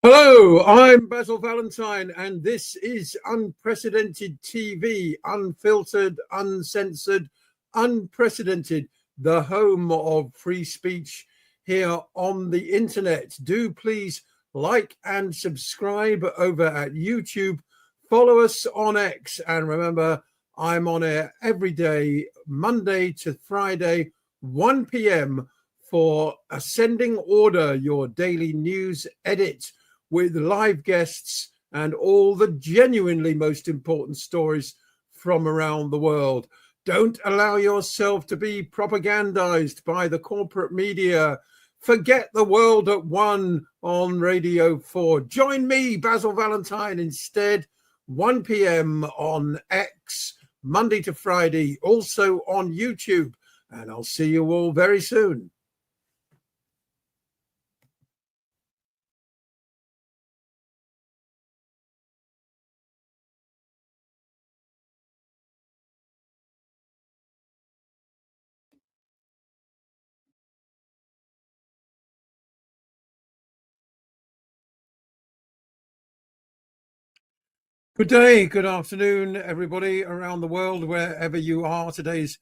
Hello, I'm Basil Valentine, and this is Unprecedented TV, unfiltered, uncensored, unprecedented, the home of free speech here on the internet. Do please like and subscribe over at YouTube. Follow us on X, and remember, I'm on air every day, Monday to Friday, 1 p.m. for Ascending Order, your daily news edit, with live guests and all the genuinely most important stories from around the world. Don't allow yourself to be propagandized by the corporate media. Forget the world at one on Radio 4. Join me, Basil Valentine, instead, 1 p.m. on X, Monday to Friday, also on YouTube. And I'll see you all very soon. Good day, good afternoon, everybody around the world, wherever you are. Today's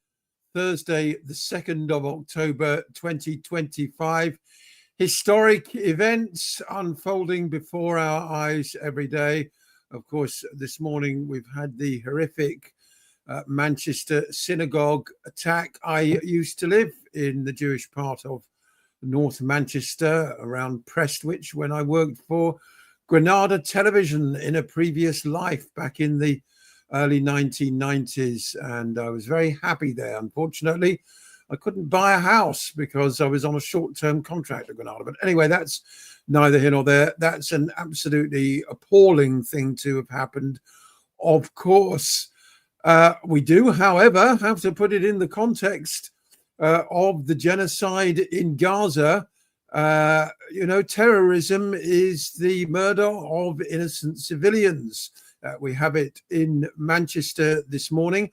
Thursday, the 2nd of October, 2025. Historic events unfolding before our eyes every day. Of course, this morning we've had the horrific Manchester synagogue attack. I used to live in the Jewish part of North Manchester around Prestwich when I worked for Granada Television in a previous life back in the early 1990s, and I was very happy there. Unfortunately, I couldn't buy a house because I was on a short-term contract at Granada. But anyway, that's neither here nor there. That's an absolutely appalling thing to have happened. Of course, we do, however, have to put it in the context of the genocide in Gaza. Terrorism is the murder of innocent civilians. We have it in Manchester this morning.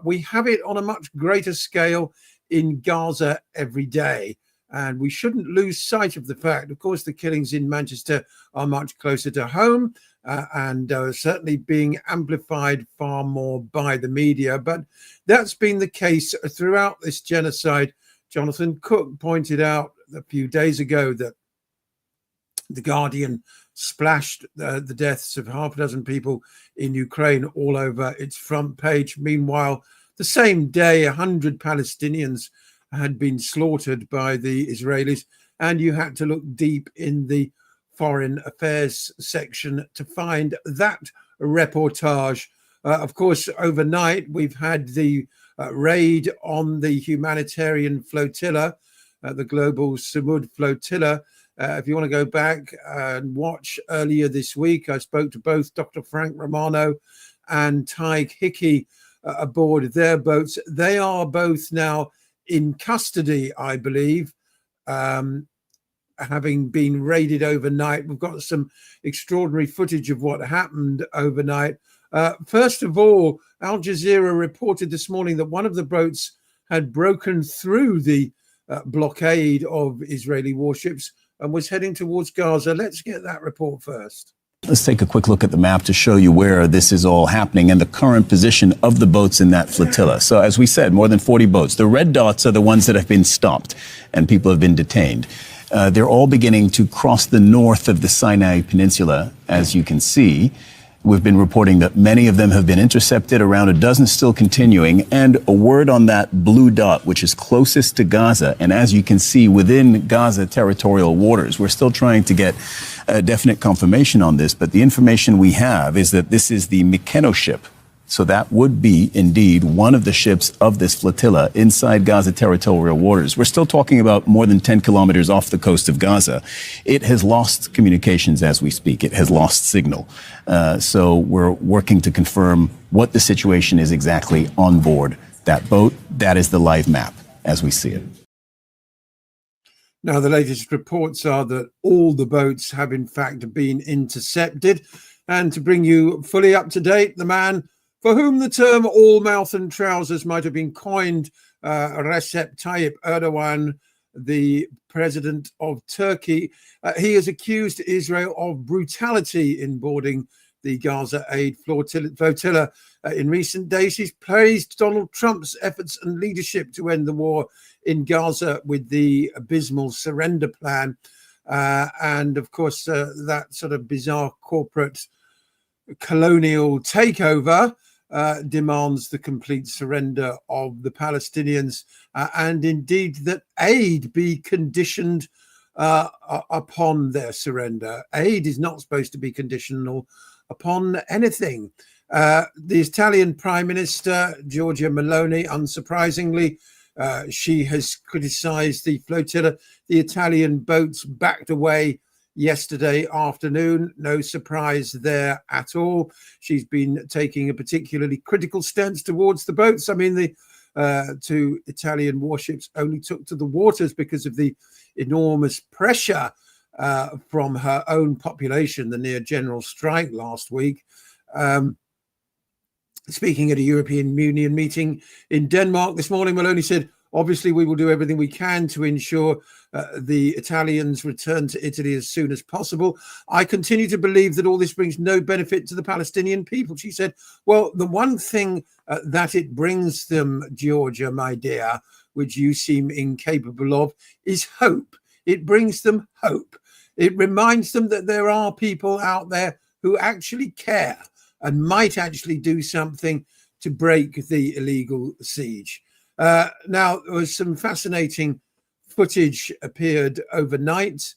We have it on a much greater scale in Gaza every day. And we shouldn't lose sight of the fact, of course, the killings in Manchester are much closer to home and certainly being amplified far more by the media. But that's been the case throughout this genocide. Jonathan Cook pointed out a few days ago that The Guardian splashed the deaths of half a dozen people in Ukraine all over its front page. Meanwhile, the same day, 100 Palestinians had been slaughtered by the Israelis, and you had to look deep in the foreign affairs section to find that reportage. Of course, overnight, we've had the raid on the humanitarian flotilla, the global Samud flotilla. If you want to go back and watch earlier this week, I spoke to both Dr. Frank Romano and Tig Hickey aboard their boats. They are both now in custody, I believe, having been raided overnight. We've got some extraordinary footage of what happened overnight. First of all, Al Jazeera reported this morning that one of the boats had broken through the blockade of Israeli warships and was heading towards Gaza. Let's get that report first. Let's take a quick look at the map to show you where this is all happening and the current position of the boats in that flotilla. So as we said, more than 40 boats. The red dots are the ones that have been stopped and people have been detained. They're all beginning to cross the north of the Sinai Peninsula, as you can see. We've been reporting that many of them have been intercepted, around a dozen still continuing, and a word on that blue dot, which is closest to Gaza. And as you can see, within Gaza territorial waters, we're still trying to get a definite confirmation on this, but the information we have is that this is the Mykonos ship. So that would be indeed one of the ships of this flotilla inside Gaza territorial waters. We're still talking about more than 10 kilometers off the coast of Gaza. It has lost communications as we speak. It has lost signal. So we're working to confirm what the situation is exactly on board that boat. That is the live map as we see it. Now, the latest reports are that all the boats have in fact been intercepted. And to bring you fully up to date, the man for whom the term all mouth and trousers might have been coined, Recep Tayyip Erdogan, the president of Turkey. He has accused Israel of brutality in boarding the Gaza aid flotilla in recent days. He's praised Donald Trump's efforts and leadership to end the war in Gaza with the abysmal surrender plan. And of course, that sort of bizarre corporate colonial takeover demands the complete surrender of the Palestinians, and indeed that aid be conditioned upon their surrender. Aid is not supposed to be conditional upon anything. The Italian Prime Minister, Giorgia Meloni, unsurprisingly, she has criticized the flotilla. The Italian boats backed away yesterday afternoon. No surprise there at all. She's been taking a particularly critical stance towards the boats. I mean, the two Italian warships only took to the waters because of the enormous pressure from her own population, the near general strike last week. Speaking at a European Union meeting in Denmark this morning, Meloni said, obviously, we will do everything we can to ensure the Italians return to Italy as soon as possible. I continue to believe that all this brings no benefit to the Palestinian people. She said, well, the one thing that it brings them, Georgia, my dear, which you seem incapable of, is hope. It brings them hope. It reminds them that there are people out there who actually care and might actually do something to break the illegal siege. Now, there was some fascinating footage appeared overnight,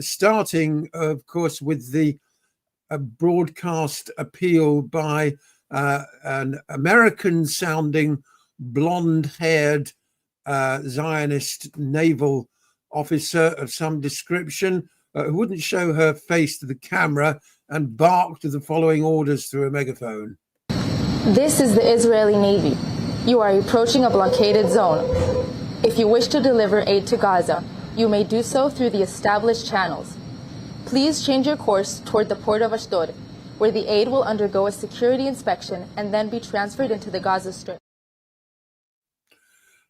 starting, of course, with the broadcast appeal by an American-sounding, blonde-haired Zionist naval officer of some description who wouldn't show her face to the camera and barked the following orders through a megaphone. This is the Israeli Navy. You are approaching a blockaded zone. If you wish to deliver aid to Gaza, you may do so through the established channels. Please change your course toward the port of Ashdod, where the aid will undergo a security inspection and then be transferred into the Gaza Strip.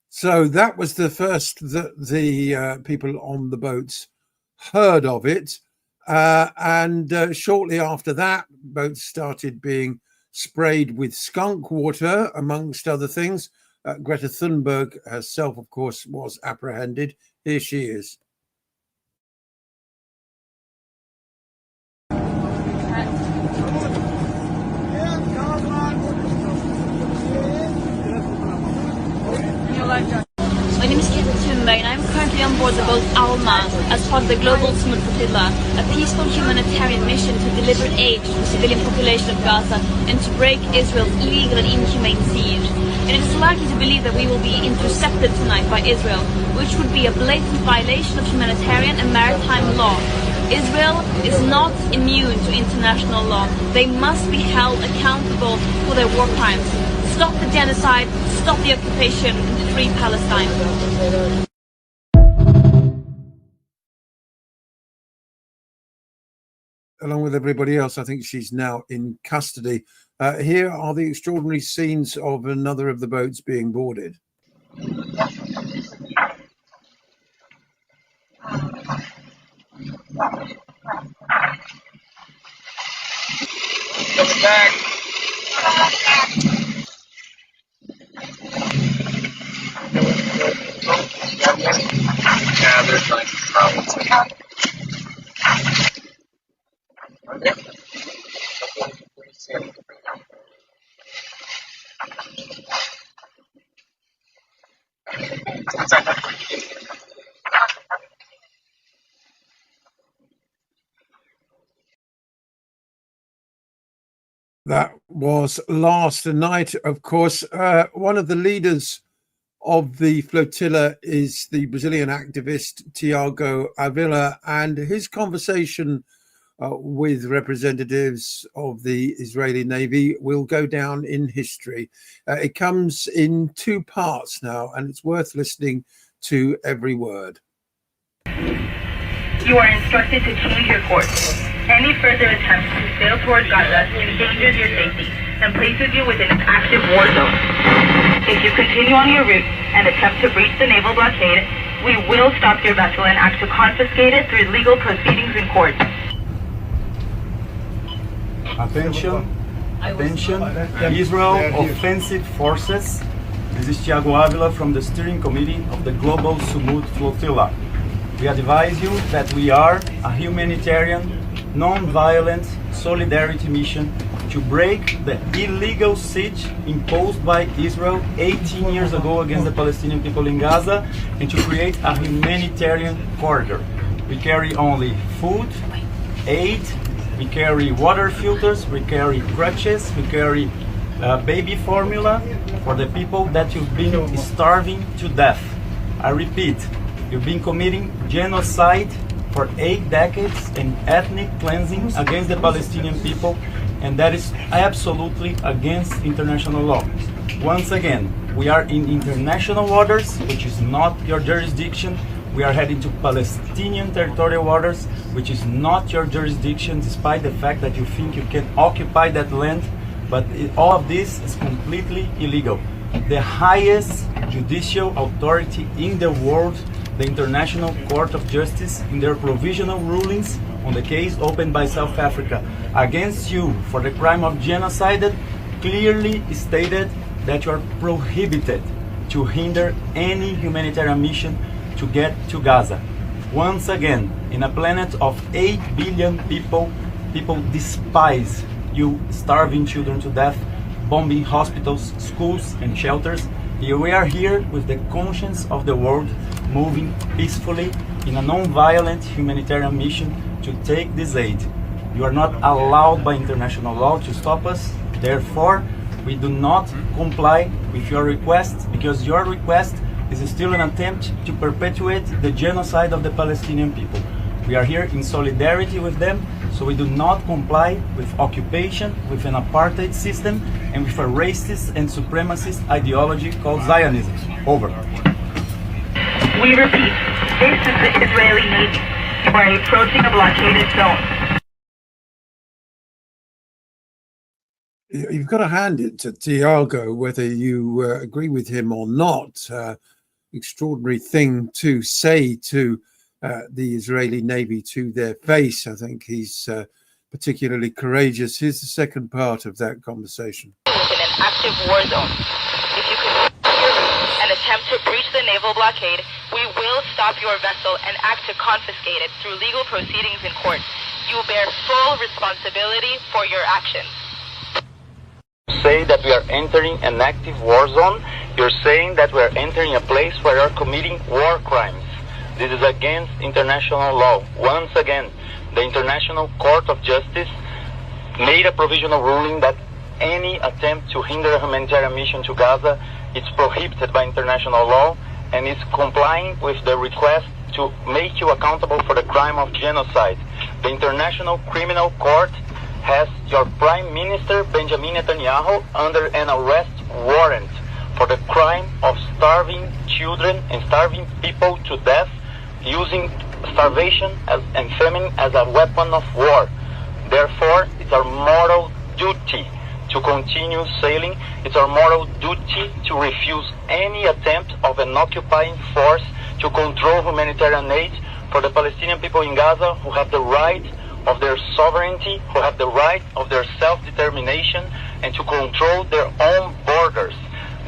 So that was the first that the people on the boats heard of it. And shortly after that, boats started being sprayed with skunk water, amongst other things. Greta Thunberg herself, of course, was apprehended. Here she is. My name is Greta Thunberg and I'm currently on board the boat Alma as part of the global Smooth Flotilla, a peaceful humanitarian mission to deliver aid to the civilian population of Gaza and to break Israel's illegal and inhumane siege. And it is likely to believe that we will be intercepted tonight by Israel, which would be a blatant violation of humanitarian and maritime law. Israel is not immune to international law. They must be held accountable for their war crimes. Stop the genocide, stop the occupation, and free Palestine. Along with everybody else, I think she's now in custody. Here are the extraordinary scenes of another of the boats being boarded. Coming back. Yeah, there's like problems. That was last night, of course. One of the leaders of the flotilla is the Brazilian activist Tiago Avila, and his conversation with representatives of the Israeli Navy will go down in history. It comes in two parts now, and it's worth listening to every word. You are instructed to change your course. Any further attempts to sail toward Gaza endangers your safety and places you within an active war zone. If you continue on your route and attempt to breach the naval blockade, we will stop your vessel and act to confiscate it through legal proceedings in court. Attention, Israel Offensive Forces. This is Thiago Avila from the steering committee of the Global Sumut Flotilla. We advise you that we are a humanitarian, non-violent solidarity mission to break the illegal siege imposed by Israel 18 years ago against the Palestinian people in Gaza and to create a humanitarian corridor. We carry only food, aid, we carry water filters, we carry crutches, we carry baby formula for the people that you've been starving to death. I repeat, you've been committing genocide for 8 decades and ethnic cleansing against the Palestinian people, and that is absolutely against international law. Once again, we are in international waters, which is not your jurisdiction. We are heading to Palestinian territorial waters, which is not your jurisdiction, despite the fact that you think you can occupy that land, but all of this is completely illegal. The highest judicial authority in the world, the International Court of Justice, in their provisional rulings on the case opened by South Africa against you for the crime of genocide, clearly stated that you are prohibited to hinder any humanitarian mission to get to Gaza. Once again, in a planet of 8 billion people, people despise you starving children to death, bombing hospitals, schools and shelters. We are here with the conscience of the world, moving peacefully in a non-violent humanitarian mission to take this aid. You are not allowed by international law to stop us. Therefore, we do not comply with your request, because your request is still an attempt to perpetuate the genocide of the Palestinian people. We are here in solidarity with them, so we do not comply with occupation, with an apartheid system, and with a racist and supremacist ideology called Zionism. Over. We repeat, this is the Israeli Navy. You are approaching a blockaded zone. You've got to hand it to Tiago, whether you agree with him or not. Extraordinary thing to say to the Israeli Navy to their face. I think he's particularly courageous. Here's the second part of that conversation. In an active war zone. If you continue and attempt to breach the naval blockade, we will stop your vessel and act to confiscate it through legal proceedings in court. You bear full responsibility for your actions. Say that we are entering an active war zone. You're saying that we are entering a place where we are committing war crimes. This is against international law. Once again, the International Court of Justice made a provisional ruling that any attempt to hinder a humanitarian mission to Gaza is prohibited by international law and is complying with the request to make you accountable for the crime of genocide. The International Criminal Court has your Prime Minister Benjamin Netanyahu under an arrest warrant for the crime of starving children and starving people to death, using starvation and famine as a weapon of war. Therefore, it's our moral duty to continue sailing. It's our moral duty to refuse any attempt of an occupying force to control humanitarian aid for the Palestinian people in Gaza, who have the right of their sovereignty, who have the right of their self-determination, and to control their own borders.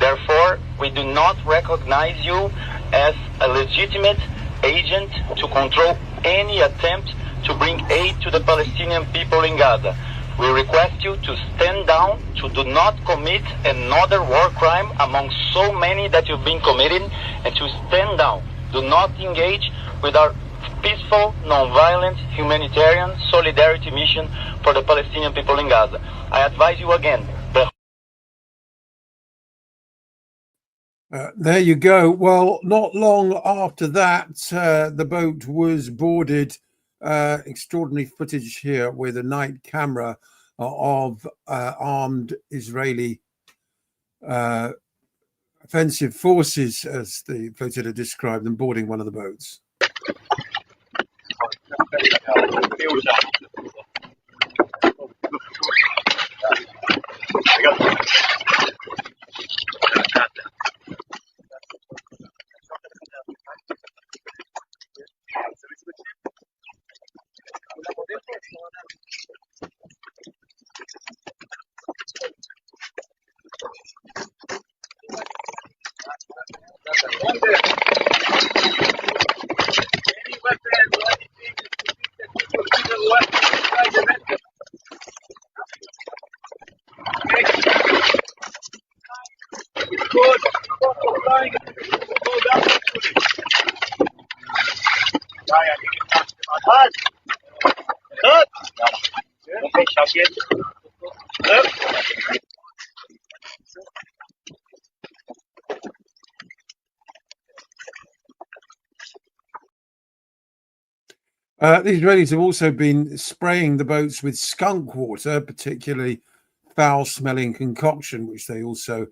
Therefore, we do not recognize you as a legitimate agent to control any attempt to bring aid to the Palestinian people in Gaza. We request you to stand down, to do not commit another war crime among so many that you've been committing, and to stand down. Do not engage with our peaceful, non-violent, humanitarian solidarity mission for the Palestinian people in Gaza. I advise you again. There you go. Well, not long after that, the boat was boarded. Extraordinary footage here with a night camera of armed Israeli offensive forces, as the flotilla described them, boarding one of the boats. The Israelis have also been spraying the boats with skunk water, particularly foul-smelling concoction, which they also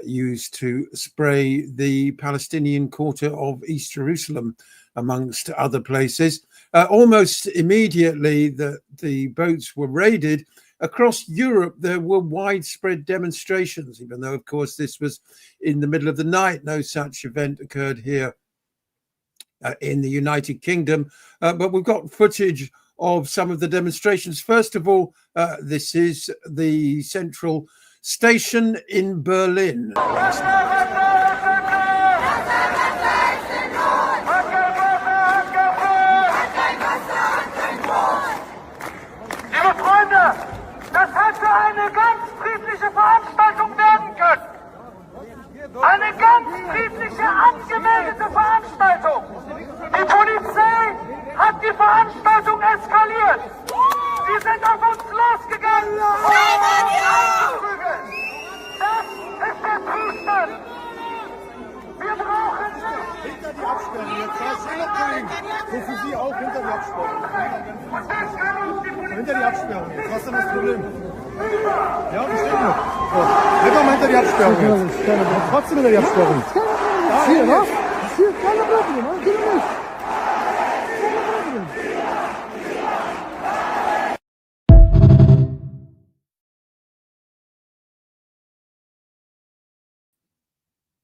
use to spray the Palestinian quarter of East Jerusalem, amongst other places. Almost immediately that the boats were raided, across Europe there were widespread demonstrations, even though, of course, this was in the middle of the night. No such event occurred here in the United Kingdom, but we've got footage of some of the demonstrations. First of all, this is the central station in Berlin last night. Liebe Freunde, das hätte eine ganz friedliche Veranstaltung werden können. Eine ganz friedliche, angemeldete Veranstaltung. Die Polizei hat die Veranstaltung eskaliert. Sie sind auf uns losgegangen und haben die eingeprügelt. Das ist der Zustand. Wir brauchen hinter die Absperrung. Jetzt war es so für Sie auch hinter die Absperrung. Hinter die Absperrung jetzt. Was ist denn das Problem? Ja, das steht noch. So. Einfach mal hinter die Absperrung jetzt. Trotzdem hinter die Absperrung. Hier, ne? Hier, keine Blöcke, ne? Hier nicht.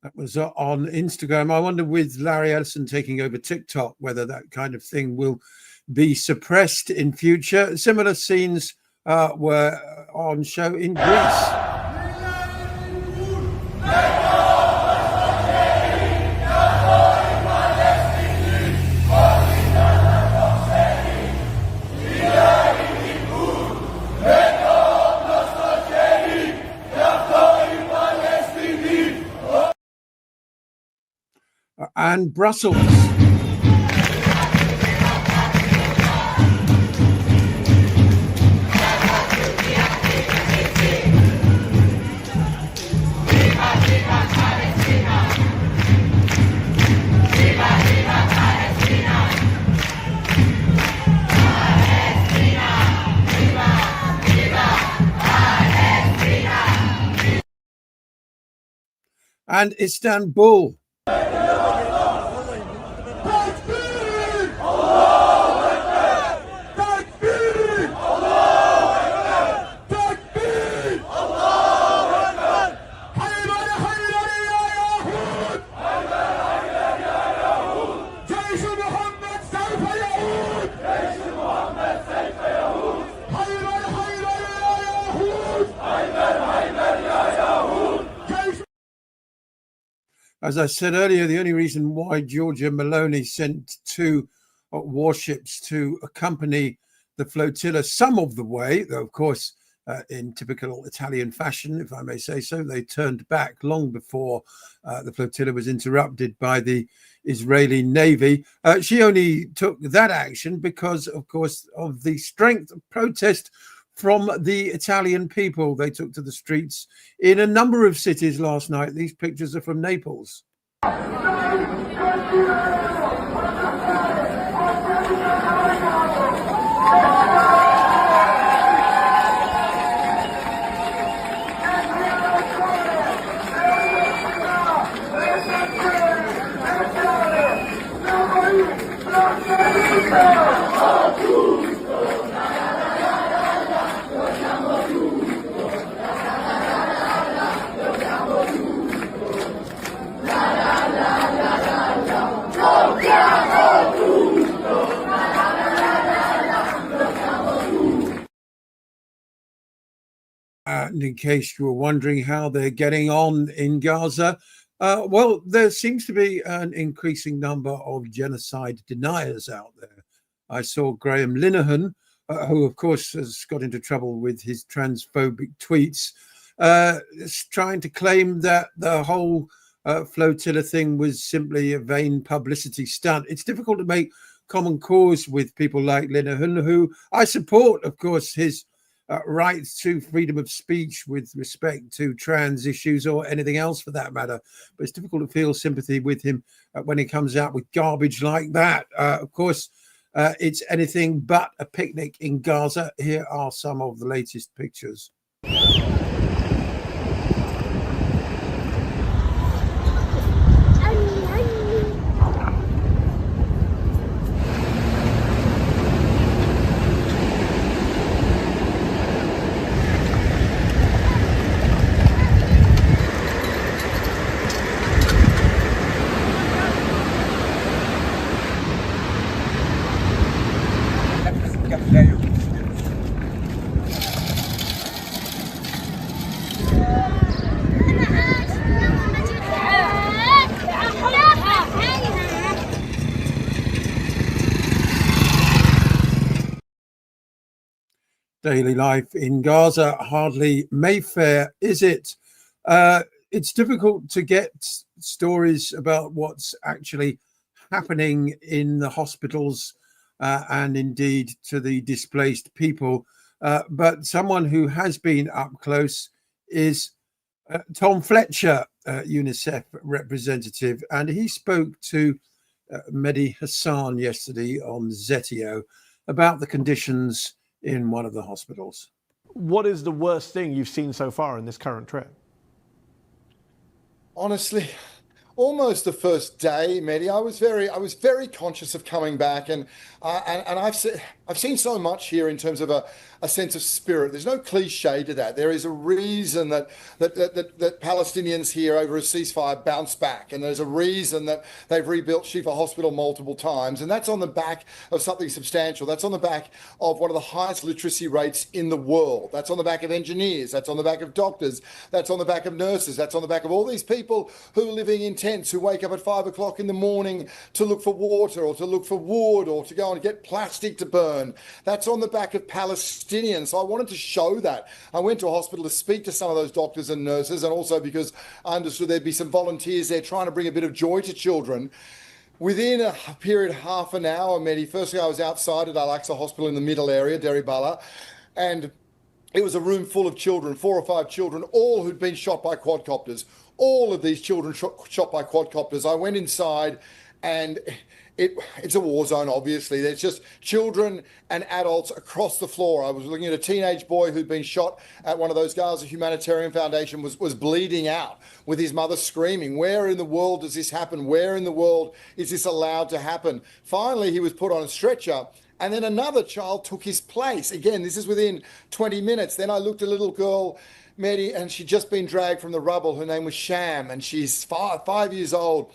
That was on Instagram. I wonder, with Larry Ellison taking over TikTok, whether that kind of thing will be suppressed in future. Similar scenes were on show in Greece. And Brussels. And Istanbul. As I said earlier, the only reason why Giorgia Meloni sent two warships to accompany the flotilla some of the way, though, of course, in typical Italian fashion, if I may say so, they turned back long before the flotilla was interrupted by the Israeli Navy. She only took that action because, of course, of the strength of protest from the Italian people. They took to the streets in a number of cities last night. These pictures are from Naples. And in case you were wondering how they're getting on in Gaza, well, there seems to be an increasing number of genocide deniers out there. I saw Graham Linehan, who, of course, has got into trouble with his transphobic tweets, is trying to claim that the whole flotilla thing was simply a vain publicity stunt. It's difficult to make common cause with people like Linehan, who I support, of course, his rights to freedom of speech with respect to trans issues or anything else for that matter. But it's difficult to feel sympathy with him when he comes out with garbage like that. Of course, it's anything but a picnic in Gaza. Here are some of the latest pictures. Daily life in Gaza, hardly Mayfair, is it? It's difficult to get stories about what's actually happening in the hospitals and indeed to the displaced people. But someone who has been up close is Tom Fletcher, UNICEF representative, and he spoke to Mehdi Hassan yesterday on Zetio about the conditions in one of the hospitals. What is the worst thing you've seen so far in this current trip? Honestly, almost the first day, Mehdi, I was very conscious of coming back, and I've seen so much here in terms of a sense of spirit. There's no cliche to that. There is a reason that Palestinians here over a ceasefire bounce back, and there's a reason that they've rebuilt Shifa Hospital multiple times, and that's on the back of something substantial. That's on the back of one of the highest literacy rates in the world. That's on the back of engineers. That's on the back of doctors. That's on the back of nurses. That's on the back of all these people who are living in tents, who wake up at 5 o'clock in the morning to look for water or to look for wood or to go and get plastic to burn. That's on the back of Palestinians. So I wanted to show that. I went to a hospital to speak to some of those doctors and nurses, and also because I understood there'd be some volunteers there trying to bring a bit of joy to children. Within a period of half an hour, Mehdi, firstly I was outside at Al-Aqsa Hospital in the middle area, Deribala, and it was a room full of children, 4 or 5 children, all who'd been shot by quadcopters. All of these children shot by quadcopters. I went inside, and it's a war zone, obviously. There's just children and adults across the floor. I was looking at a teenage boy who'd been shot at one of those Gaza Humanitarian Foundation, was bleeding out with his mother screaming, where in the world does this happen? Where in the world is this allowed to happen? Finally, he was put on a stretcher, and then another child took his place. Again, this is within 20 minutes. Then I looked at a little girl, Mehdi, and she'd just been dragged from the rubble. Her name was Sham, and she's 5 years old.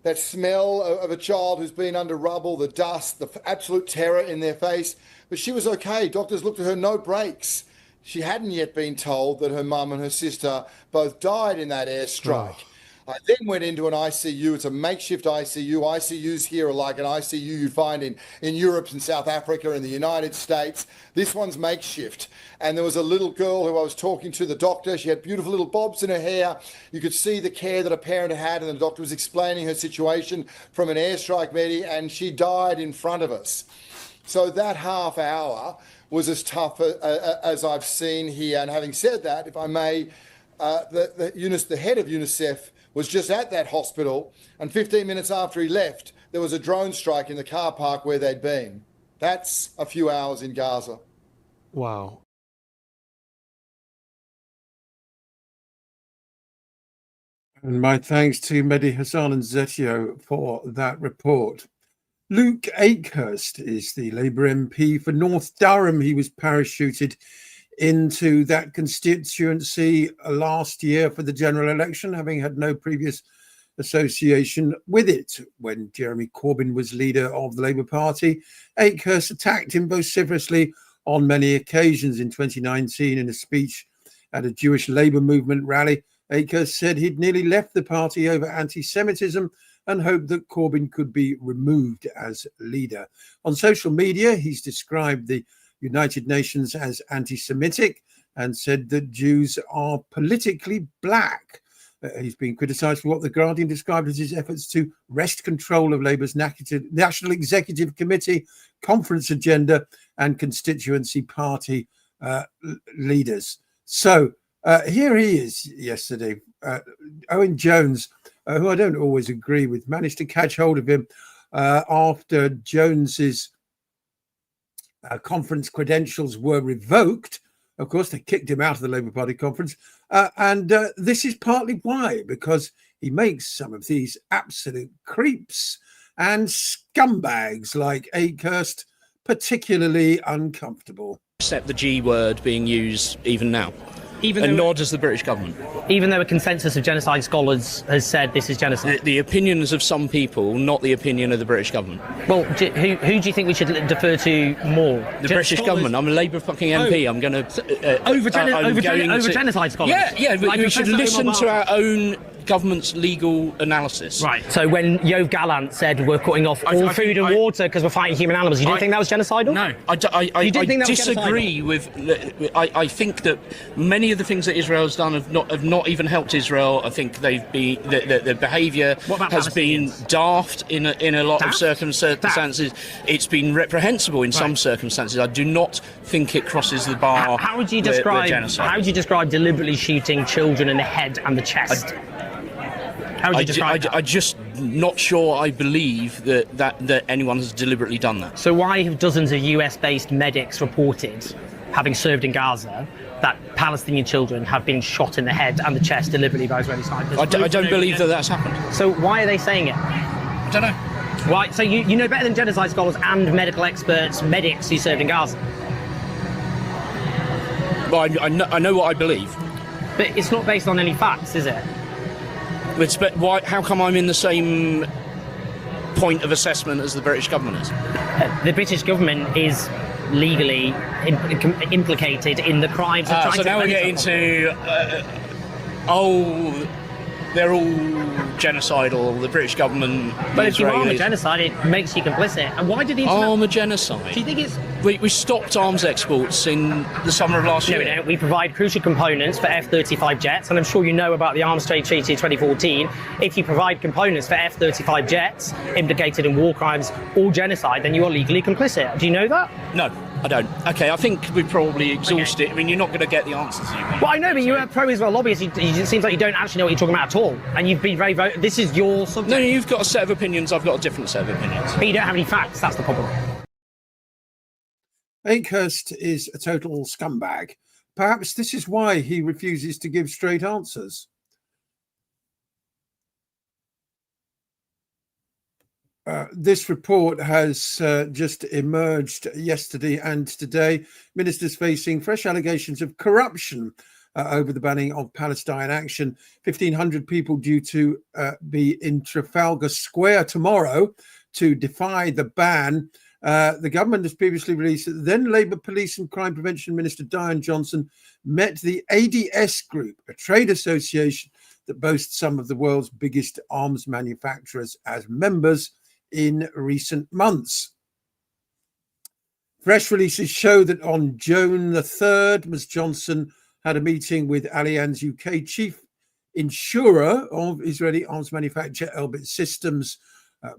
That smell of a child who's been under rubble, the dust, the absolute terror in their face. But she was okay. Doctors looked at her, no breaks. She hadn't yet been told that her mum and her sister both died in that airstrike. Oh. I then went into an ICU. It's a makeshift ICU. ICUs here are like an ICU you'd find in Europe and South Africa and the United States. This one's makeshift. And there was a little girl who I was talking to, the doctor. She had beautiful little bobs in her hair. You could see the care that a parent had, and the doctor was explaining her situation from an airstrike, Mehdi, and she died in front of us. So that half hour was as tough as I've seen here. And having said that, if I may, the head of UNICEF was just at that hospital, and 15 minutes after he left, there was a drone strike in the car park where they'd been. That's a few hours in Gaza. Wow. And my thanks to Mehdi Hassan and Zetio for that report. Luke Akehurst is the Labour MP for North Durham. He was parachuted into that constituency last year for the general election, having had no previous association with it. When Jeremy Corbyn was leader of the Labour Party, Akehurst attacked him vociferously on many occasions. In 2019, in a speech At a Jewish Labour movement rally, Akers said he'd nearly left the party over anti-Semitism and hoped that Corbyn could be removed as leader. On social media, he's described the United Nations as anti-Semitic and said that Jews are politically black. He's been criticised for what The Guardian described as his efforts to wrest control of Labour's National Executive Committee, conference agenda and constituency party leaders. So here he is yesterday. Owen Jones, who I don't always agree with, managed to catch hold of him after Jones's conference credentials were revoked. Of course, they kicked him out of the Labour Party conference. And this is partly why, because he makes some of these absolute creeps and scumbags like Akers particularly uncomfortable. Accept the G word being used even now. And nor does the British government. Even though a consensus of genocide scholars has said this is genocide. The opinions of some people, not the opinion of the British government. Well, who do you think we should defer to more? The British government. I'm a Labour fucking MP. I'm going to... over genocide scholars? Yeah, we should listen to our own government's legal analysis. Right. So when Yov Gallant said we're cutting off all food and water because we're fighting human animals, you didn't think that was genocidal? No. I disagree with... I think that many of the things that Israel has done have not even helped Israel. I think they've been... The behaviour has been daft in a lot of circumstances. It's been reprehensible in some circumstances. I do not think it crosses the bar. How would you describe deliberately shooting children in the head and the chest? How would you describe that? I'm just not sure I believe that anyone has deliberately done that. So why have dozens of US-based medics reported, having served in Gaza, that Palestinian children have been shot in the head and the chest deliberately by Israeli snipers? I don't believe that that's happened. So why are they saying it? I don't know. Why? So you know better than genocide scholars and medical experts, medics who served in Gaza? Well, I know what I believe. But it's not based on any facts, is it? Why? How come I'm in the same point of assessment as the British government is? The British government is legally implicated in the crimes of trying to... So now we're getting to... they're all genocidal, the British government... But if you arm a genocide, it makes you complicit. And why did the... Arm a genocide? Do you think it's... We stopped arms exports in the summer of last year. No, we don't. We provide crucial components for F-35 jets, and I'm sure you know about the Arms Trade Treaty of 2014. If you provide components for F-35 jets implicated in war crimes or genocide, then you are legally complicit. Do you know that? No, I don't. Okay, I think we've probably exhausted it. I mean, you're not going to get the answers you want. Well, I know, but you're a pro-Israel lobbyist. It seems like you don't actually know what you're talking about at all, and you've been very... This is your subject. No, you've got a set of opinions, I've got a different set of opinions. But you don't have any facts, that's the problem. Akers is a total scumbag. Perhaps this is why he refuses to give straight answers. This report has just emerged yesterday and today. Ministers facing fresh allegations of corruption over the banning of Palestine action. 1,500 people due to be in Trafalgar Square tomorrow to defy the ban. The government has previously released that then Labour Police and Crime Prevention Minister Diane Johnson met the ADS Group, a trade association that boasts some of the world's biggest arms manufacturers as members in recent months. Fresh releases show that on June the 3rd, Ms Johnson had a meeting with Allianz UK chief insurer of Israeli arms manufacturer Elbit Systems.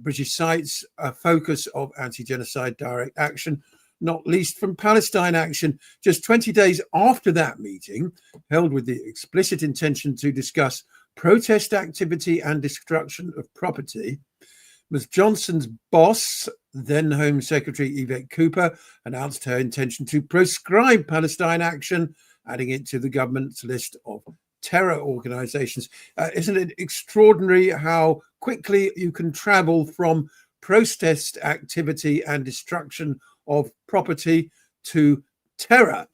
British sites a focus of anti-genocide direct action, not least from Palestine action. Just 20 days after that meeting, held with the explicit intention to discuss protest activity and destruction of property, Ms Johnson's boss, then Home Secretary Yvette Cooper, announced her intention to proscribe Palestine action, adding it to the government's list of terror organizations. Isn't it extraordinary how quickly you can travel from protest activity and destruction of property to terror?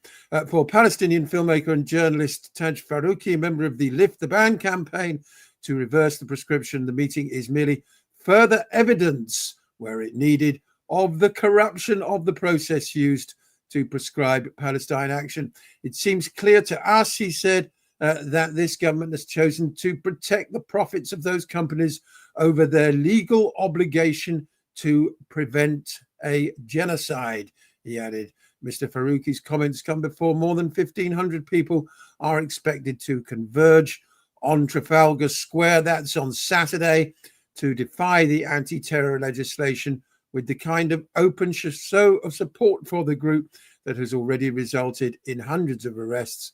For Palestinian filmmaker and journalist Taj Farouki, a member of the Lift the Ban campaign to reverse the prescription, the meeting is merely further evidence, where it needed, of the corruption of the process used to prescribe Palestine action. It seems clear to us, he said, that this government has chosen to protect the profits of those companies over their legal obligation to prevent a genocide, he added. Mr. Faruqi's comments come before more than 1,500 people are expected to converge on Trafalgar Square. That's on Saturday, to defy the anti-terror legislation with the kind of open show of support for the group that has already resulted in hundreds of arrests,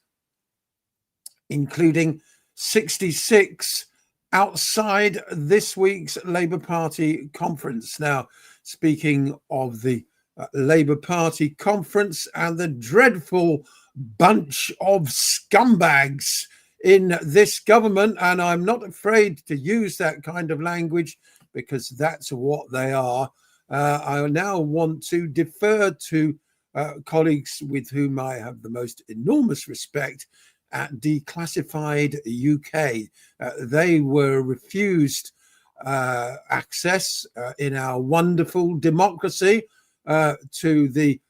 including 66 outside this week's Labour Party conference. Now, speaking of the Labour Party conference and the dreadful bunch of scumbags in this government, and I'm not afraid to use that kind of language because that's what they are, I now want to defer to colleagues with whom I have the most enormous respect at Declassified UK. They were refused access in our wonderful democracy to the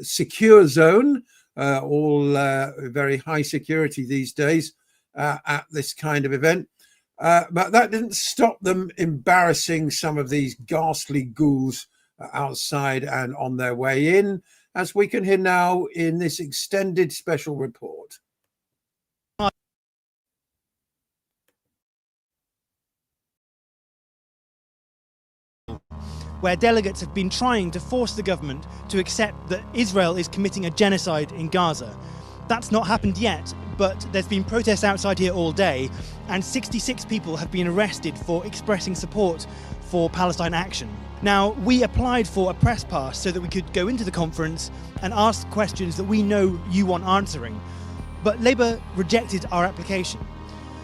secure zone, all very high security these days at this kind of event. But that didn't stop them embarrassing some of these ghastly ghouls outside and on their way in, as we can hear now in this extended special report. Where delegates have been trying to force the government to accept that Israel is committing a genocide in Gaza. That's not happened yet, but there's been protests outside here all day, and 66 people have been arrested for expressing support for Palestine action. Now, we applied for a press pass so that we could go into the conference and ask questions that we know you want answering, but Labour rejected our application.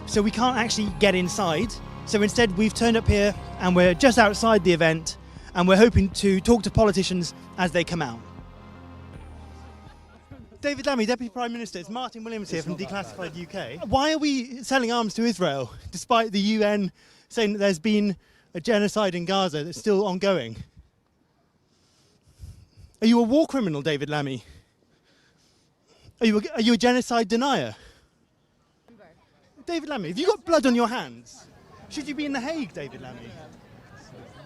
So we can't actually get inside, so instead we've turned up here and we're just outside the event, and we're hoping to talk to politicians as they come out. David Lammy, Deputy Prime Minister, it's Martin Williams here from Declassified UK. Why are we selling arms to Israel, despite the UN saying that there's been a genocide in Gaza that's still ongoing? Are you a war criminal, David Lammy? Are you a genocide denier? David Lammy, have you got blood on your hands? Should you be in The Hague, David Lammy?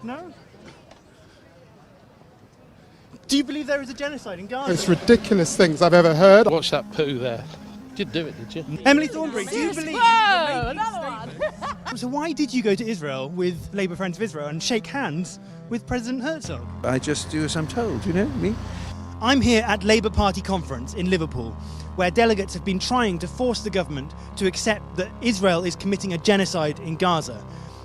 No? Do you believe there is a genocide in Gaza? Most ridiculous things I've ever heard. Watch that poo there. Did do it, did you? Emily Thornbury, do you believe... Whoa, another one! So why did you go to Israel with Labour Friends of Israel and shake hands with President Herzog? I just do as I'm told, you know me. I'm here at Labour Party conference in Liverpool, where delegates have been trying to force the government to accept that Israel is committing a genocide in Gaza.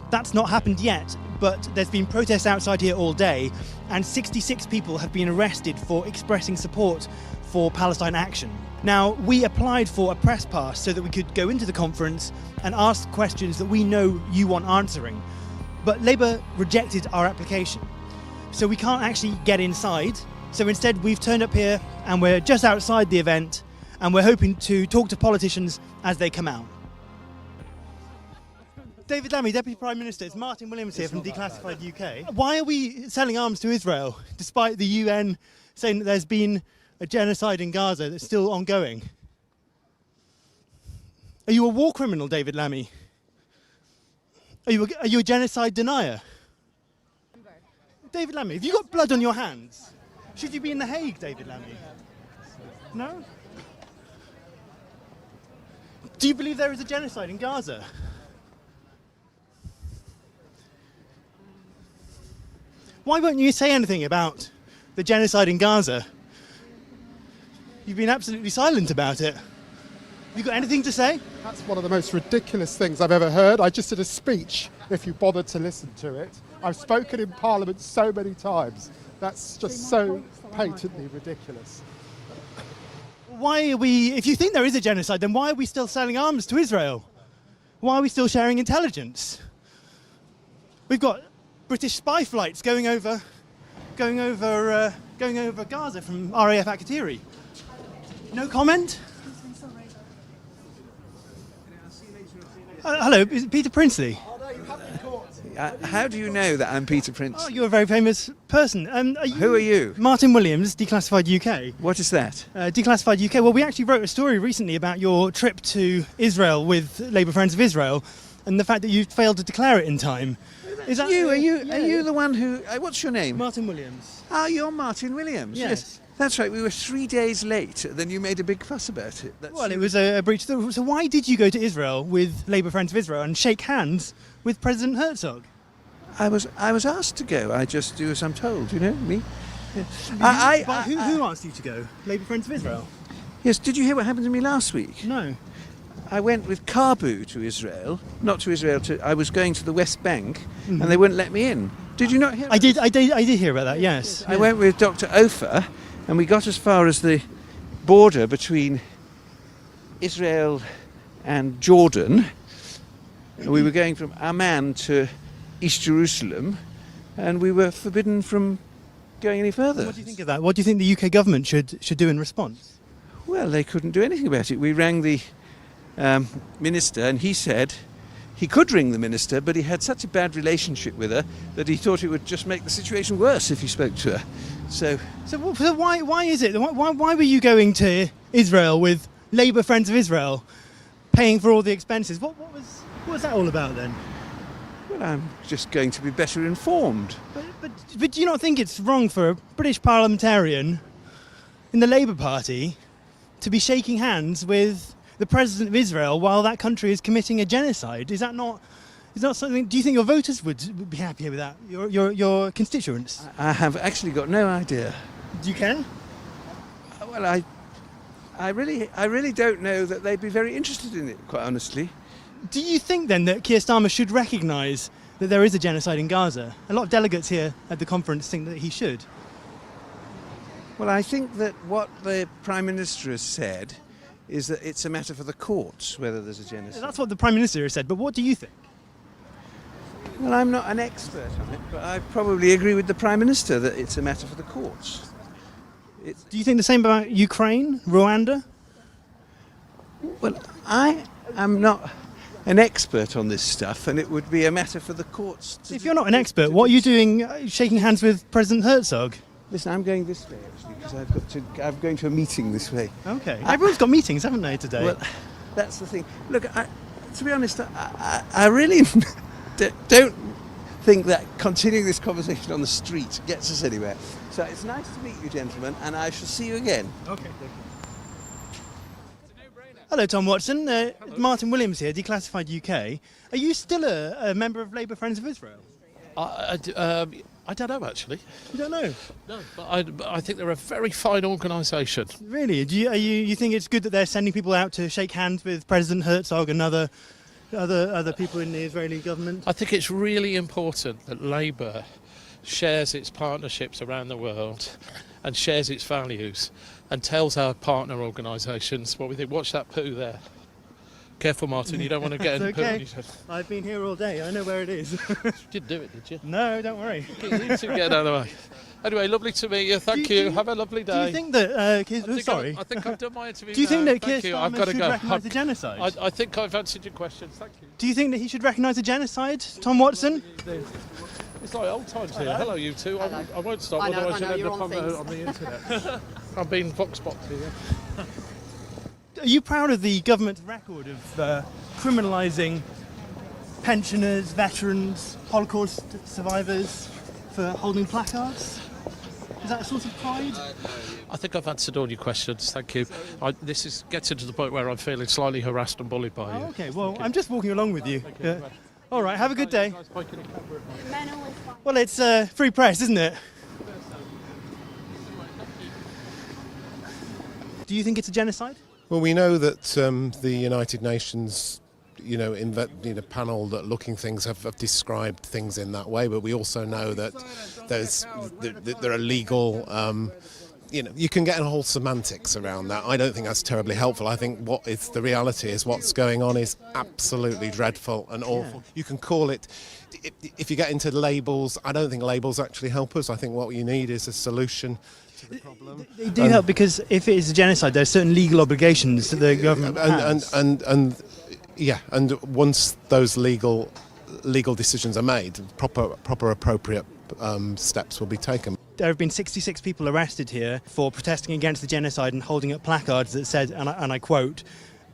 That's not happened yet, but there's been protests outside here all day, and 66 people have been arrested for expressing support for Palestine action. Now, we applied for a press pass so that we could go into the conference and ask questions that we know you want answering, but Labour rejected our application. So we can't actually get inside, so instead we've turned up here and we're just outside the event, and we're hoping to talk to politicians as they come out. David Lammy, Deputy Prime Minister, it's Martin Williams here from Declassified UK. Why are we selling arms to Israel, despite the UN saying that there's been a genocide in Gaza that's still ongoing? Are you a war criminal, David Lammy? Are you a genocide denier? David Lammy, have you got blood on your hands? Should you be in The Hague, David Lammy? No? Do you believe there is a genocide in Gaza? Why won't you say anything about the genocide in Gaza? You've been absolutely silent about it. Have you got anything to say? That's one of the most ridiculous things I've ever heard. I just did a speech, if you bothered to listen to it. I've spoken in Parliament so many times. That's just so patently ridiculous. Why are we, if you think there is a genocide, then why are we still selling arms to Israel? Why are we still sharing intelligence? We've got British spy flights going over Gaza from RAF Akatiri. No comment? Hello, is it Peter Princely? Oh no, you have been caught. How do you know that I'm Peter Prince? Oh, you're a very famous person. Who are you? Martin Williams, Declassified UK. What is that? Declassified UK. Well, we actually wrote a story recently about your trip to Israel with Labour Friends of Israel and the fact that you failed to declare it in time. Is that you? Are you the one who... what's your name? Martin Williams. Oh, you're Martin Williams. Yes. That's right. We were 3 days late. Then you made a big fuss about it. Well, it was a breach of the rules. So why did you go to Israel with Labour Friends of Israel and shake hands with President Herzog? I was asked to go. I just do as I'm told. You know me. Yeah. Who asked you to go? Labour Friends of Israel. Yes. Did you hear what happened to me last week? No. I went with Carbu to Israel. Not to Israel. I was going to the West Bank, and they wouldn't let me in. Did you not hear? I did hear about that. Yes. I went with Dr. Ofer, and we got as far as the border between Israel and Jordan. We were going from Amman to East Jerusalem, and we were forbidden from going any further. What do you think of that? What do you think the UK government should do in response? Well, they couldn't do anything about it. We rang the minister, and he said he could ring the minister, but he had such a bad relationship with her that he thought it would just make the situation worse if he spoke to her. So why is it? Why were you going to Israel with Labour Friends of Israel, paying for all the expenses? What was that all about then? Well, I'm just going to be better informed. But do you not think it's wrong for a British parliamentarian in the Labour Party to be shaking hands with the President of Israel while that country is committing a genocide? Is that not something? Do you think your voters would be happy with that? Your constituents? I have actually got no idea. You can? Well, I really don't know that they'd be very interested in it, quite honestly. Do you think then that Keir Starmer should recognise that there is a genocide in Gaza? A lot of delegates here at the conference think that he should. Well, I think that what the Prime Minister has said is that it's a matter for the courts whether there's a genocide. That's what the Prime Minister has said, but what do you think? Well, I'm not an expert on it, but I probably agree with the Prime Minister that it's a matter for the courts. Do you think the same about Ukraine, Rwanda? Well, I am not an expert on this stuff, and it would be a matter for the courts. If you're not an expert, what are you doing shaking hands with President Herzog? Listen, I'm going this way, actually, because I'm going to a meeting this way. Okay. Everyone's got meetings, haven't they, today? Well, that's the thing. Look, to be honest, I really don't think that continuing this conversation on the street gets us anywhere. So it's nice to meet you, gentlemen, and I shall see you again. Okay. Hello, Tom Watson. Martin Williams here, Declassified UK. Are you still a member of Labour Friends of Israel? I don't know, actually. You don't know? No, but I think they're a very fine organisation. Really? You think it's good that they're sending people out to shake hands with President Herzog and other people in the Israeli government? I think it's really important that Labour shares its partnerships around the world and shares its values and tells our partner organisations what we think. Watch that poo there. Careful, Martin, you don't want to get in okay. Poo. I've been here all day. I know where it is. You did do it, did you? No, don't worry. You two get out of the way. Anyway, lovely to meet you. Thank you. Have a lovely day. Do you think that... I think I've done my interview. Do you think that Keir Starmer should recognise the genocide? I think I've answered your question. Thank you. Do you think that he should recognise the genocide, Tom Watson? It's like old times here. Hello, you two. I won't stop, otherwise you'll end up on the internet. I'm being vox-boxed here. Are you proud of the government's record of criminalising pensioners, veterans, Holocaust survivors for holding placards? Is that a source of pride? I think I've answered all your questions, thank you. This is getting to the point where I'm feeling slightly harassed and bullied by you. Okay, well, I'm just walking along with you. All right, have a good day. Well, it's free press, isn't it? Do you think it's a genocide? Well, we know that the United Nations, panel that looking things have described things in that way, but we also know that there are legal, you can get a whole semantics around that. I don't think that's terribly helpful. I think the reality is what's going on is absolutely dreadful and awful. Yeah. You can call it, if you get into labels, I don't think labels actually help us. I think what you need is a solution. They do help, because if it is a genocide, there are certain legal obligations that the government has. And once those legal legal decisions are made, proper appropriate steps will be taken. There have been 66 people arrested here for protesting against the genocide and holding up placards that said, and I quote,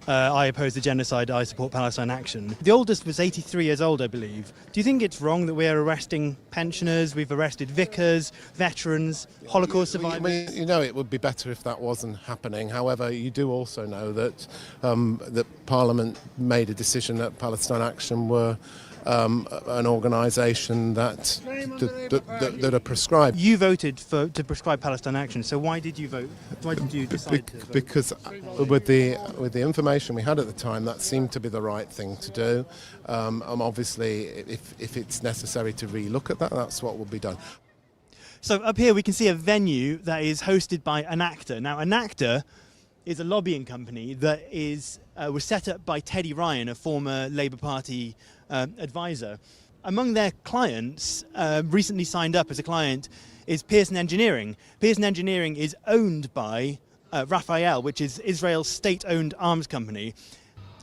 I oppose the genocide, I support Palestine action. The oldest was 83 years old, I believe. Do you think it's wrong that we're arresting pensioners, we've arrested vicars, veterans, Holocaust survivors? You know, it would be better if that wasn't happening. However, you do also know that that Parliament made a decision that Palestine Action were an organisation that are prescribed. You voted to prescribe Palestine Action, so why did you vote? Why did you decide to vote? Because with the information we had at the time, that seemed to be the right thing to do. Obviously, if it's necessary to relook at that, that's what will be done. So up here we can see a venue that is hosted by Enacta. Now Enacta is a lobbying company that was set up by Teddy Ryan, a former Labour Party advisor. Among their clients, recently signed up as a client, is Pearson Engineering. Pearson Engineering is owned by Rafael, which is Israel's state-owned arms company.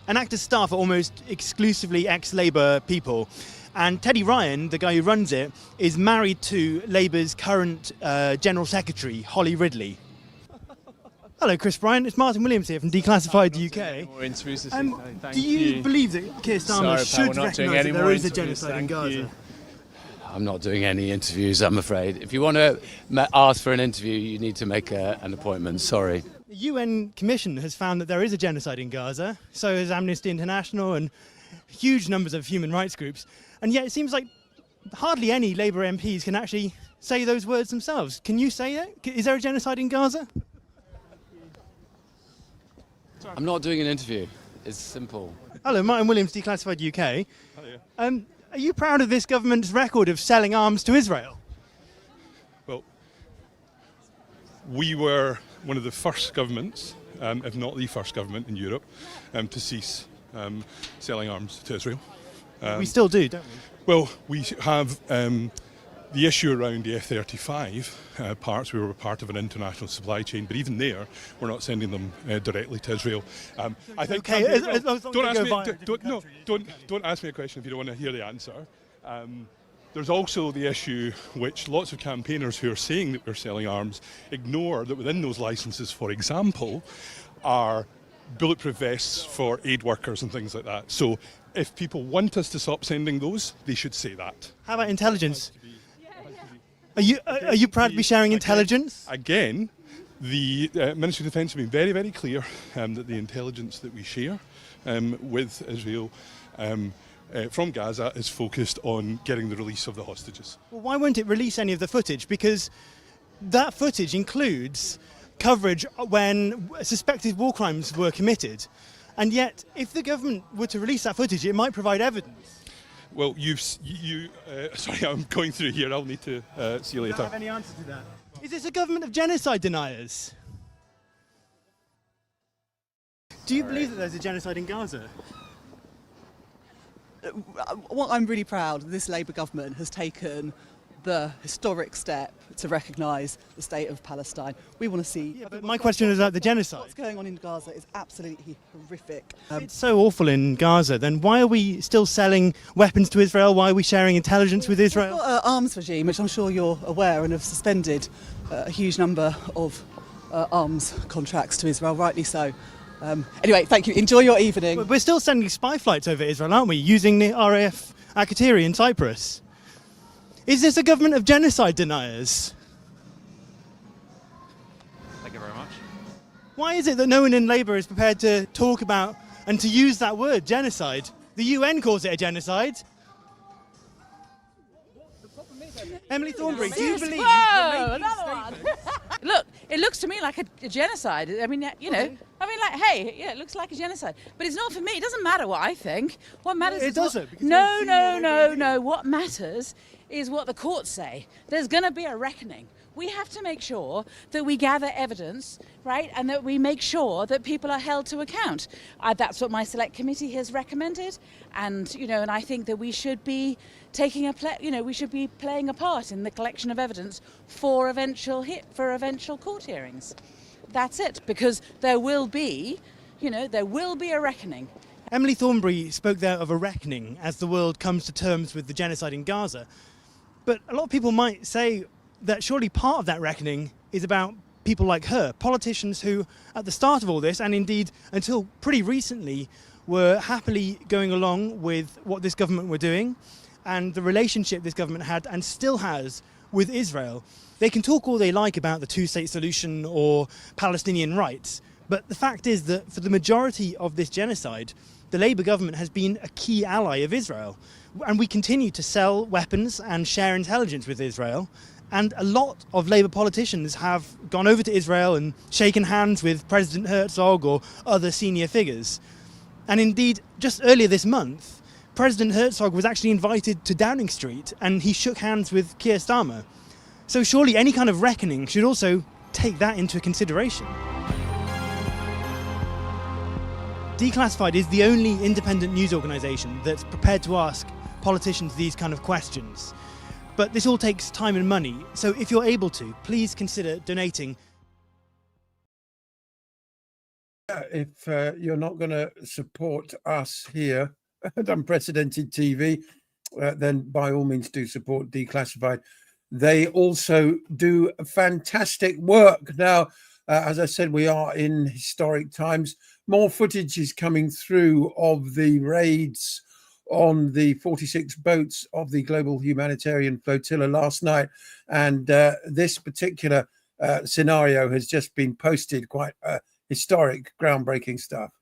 Enacta's staff are almost exclusively ex-Labour people. And Teddy Ryan, the guy who runs it, is married to Labour's current General Secretary, Holly Ridley. Hello, Chris Bryant. It's Martin Williams here from Declassified UK. More interviews this do you believe that Keir Starmer should recognise that there is a genocide in Gaza? I'm not doing any interviews, I'm afraid. If you want to ask for an interview, you need to make an appointment. Sorry. The UN Commission has found that there is a genocide in Gaza. So has Amnesty International and huge numbers of human rights groups. And yet it seems like hardly any Labour MPs can actually say those words themselves. Can you say that? Is there a genocide in Gaza? I'm not doing an interview. It's simple. Hello, Martin Williams, Declassified UK. Are you proud of this government's record of selling arms to Israel? Well, we were one of the first governments, if not the first government in Europe, to cease selling arms to Israel. We still do, don't we? Well, we have the issue around the F-35 parts. We were part of an international supply chain, but even there, we're not sending them directly to Israel. I think. Okay, don't ask me a question if you don't want to hear the answer. There's also the issue which lots of campaigners who are saying that we're selling arms ignore, that within those licences, for example, are bulletproof vests for aid workers and things like that. So if people want us to stop sending those, they should say that. How about intelligence? Are you proud to be sharing intelligence? Again, the Ministry of Defence have been very, very clear that the intelligence that we share with Israel from Gaza is focused on getting the release of the hostages. Well, why won't it release any of the footage? Because that footage includes coverage when suspected war crimes were committed. And yet, if the government were to release that footage, it might provide evidence. Well, sorry, I'm going through here. I'll need to see you later. Do you have any answer to that? Is this a government of genocide deniers? Do you believe that there's a genocide in Gaza? Well, I'm really proud this Labour government has taken the historic step to recognise the state of Palestine. We want to see... Yeah, but my question is about the genocide. What's going on in Gaza is absolutely horrific. It's so awful in Gaza, then why are we still selling weapons to Israel? Why are we sharing intelligence with Israel? We've got an arms regime, which I'm sure you're aware, and have suspended a huge number of arms contracts to Israel, rightly so. Anyway, thank you. Enjoy your evening. We're still sending spy flights over Israel, aren't we? Using the RAF Akrotiri in Cyprus. Is this a government of genocide deniers? Thank you very much. Why is it that no one in Labour is prepared to talk about and to use that word, genocide? The UN calls it a genocide. Emily Thornberry, do you believe... Whoa, another one. Look, it looks to me like a genocide. I mean, you know, hey, yeah, it looks like a genocide. But it's not for me. It doesn't matter what I think. What matters is... It doesn't. No. What matters is what the courts say. There's going to be a reckoning. We have to make sure that we gather evidence, right, and that we make sure that people are held to account. That's what my select committee has recommended, and and I think that we should be taking we should be playing a part in the collection of evidence for eventual court hearings. That's it, because there will be a reckoning. Emily Thornberry spoke there of a reckoning as the world comes to terms with the genocide in Gaza. But a lot of people might say that surely part of that reckoning is about people like her, politicians who, at the start of all this, and indeed until pretty recently, were happily going along with what this government were doing and the relationship this government had and still has with Israel. They can talk all they like about the two-state solution or Palestinian rights, but the fact is that for the majority of this genocide, the Labour government has been a key ally of Israel. And we continue to sell weapons and share intelligence with Israel. And a lot of Labour politicians have gone over to Israel and shaken hands with President Herzog or other senior figures. And indeed, just earlier this month, President Herzog was actually invited to Downing Street and he shook hands with Keir Starmer. So surely any kind of reckoning should also take that into consideration. Declassified is the only independent news organisation that's prepared to ask politicians these kind of questions. But this all takes time and money, so if you're able to, please consider donating. If you're not going to support us here at Unprecedented TV, then by all means do support Declassified. They also do fantastic work. Now, as I said, we are in historic times. More footage is coming through of the raids on the 46 boats of the Global Humanitarian Flotilla last night. And this particular scenario has just been posted, quite historic, groundbreaking stuff.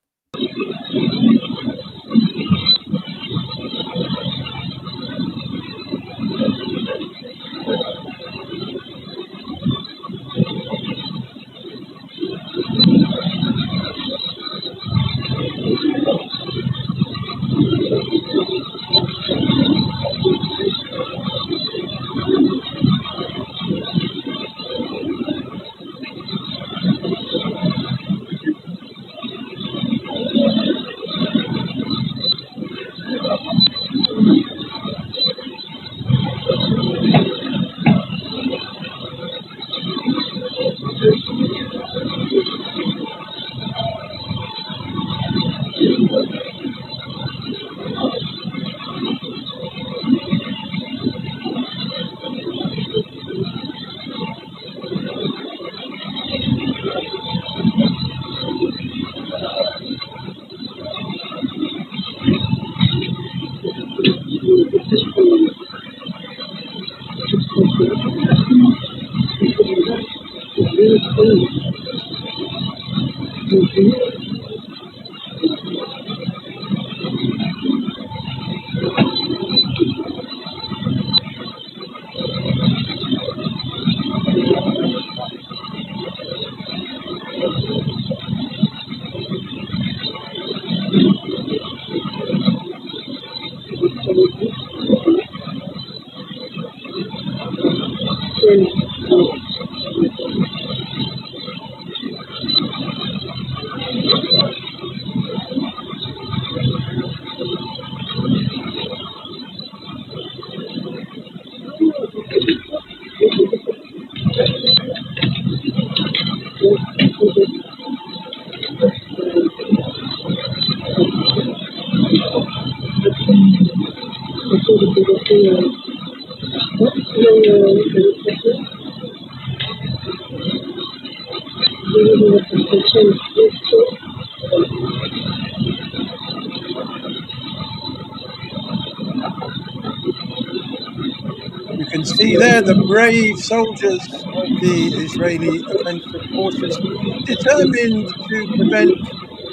You can see there the brave soldiers of the Israeli offensive forces determined to prevent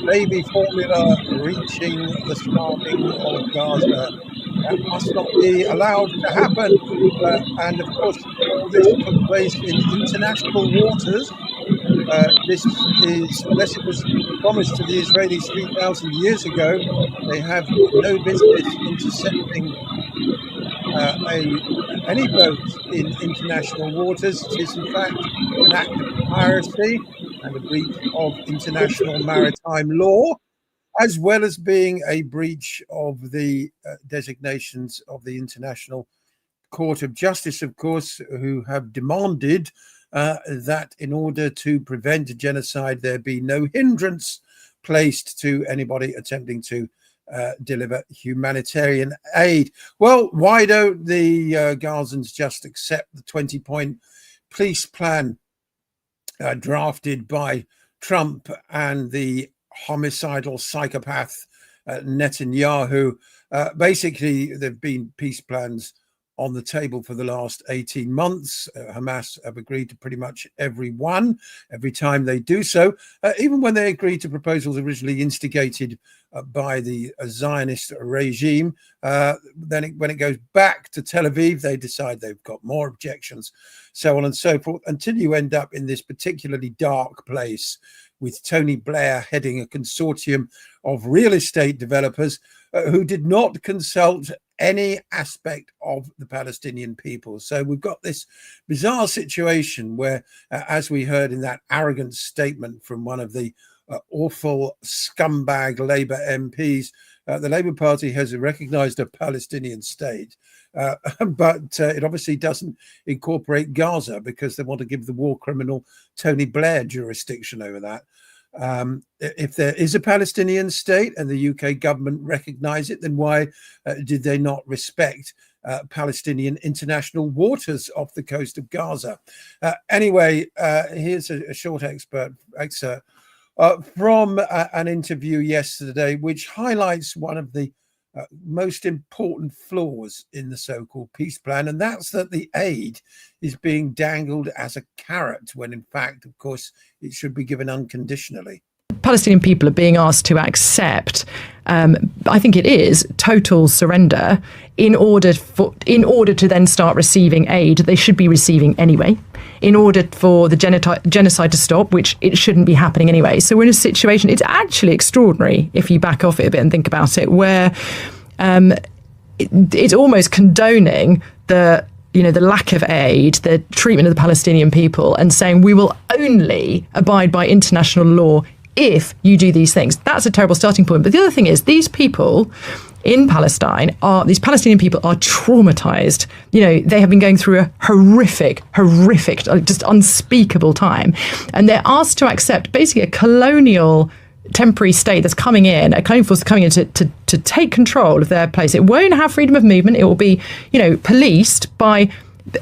baby formula reaching the starving of Gaza. That must not be allowed to happen. And of course, all this took place in international waters. This is, unless it was promised to the Israelis 3,000 years ago, they have no business intercepting any boat in international waters. It is in fact an act of piracy and a breach of international maritime law, as well as being a breach of the designations of the International Court of Justice, of course, who have demanded that in order to prevent genocide, there be no hindrance placed to anybody attempting to deliver humanitarian aid. Well, why don't the Gazans just accept the 20-point peace plan drafted by Trump and the homicidal psychopath Netanyahu? Basically, there have been peace plans on the table for the last 18 months. Hamas have agreed to pretty much every one, every time they do so, even when they agreed to proposals originally instigated by the Zionist regime. Then when it goes back to Tel Aviv, they decide they've got more objections, so on and so forth, until you end up in this particularly dark place with Tony Blair heading a consortium of real estate developers who did not consult any aspect of the Palestinian people. So we've got this bizarre situation where, as we heard in that arrogant statement from one of the awful scumbag Labour MPs, the Labour Party has recognised a Palestinian state, but it obviously doesn't incorporate Gaza because they want to give the war criminal Tony Blair jurisdiction over that. If there is a Palestinian state and the UK government recognise it, then why did they not respect Palestinian international waters off the coast of Gaza? Anyway, here's a short excerpt from an interview yesterday, which highlights one of the most important flaws in the so-called peace plan, and that's that the aid is being dangled as a carrot when in fact, of course, it should be given unconditionally. Palestinian people are being asked to accept, I think it is, total surrender in order to then start receiving aid they should be receiving anyway, in order for the genocide to stop, which it shouldn't be happening anyway. So we're in a situation, it's actually extraordinary if you back off it a bit and think about it, where it's almost condoning the lack of aid, the treatment of the Palestinian people, and saying we will only abide by international law if you do these things. That's a terrible starting point. But the other thing is, these people in Palestine these Palestinian people are traumatized. They have been going through a horrific, just unspeakable time. And they're asked to accept basically a colonial temporary state that's coming in, a colonial force coming in to take control of their place. It won't have freedom of movement. It will be, policed by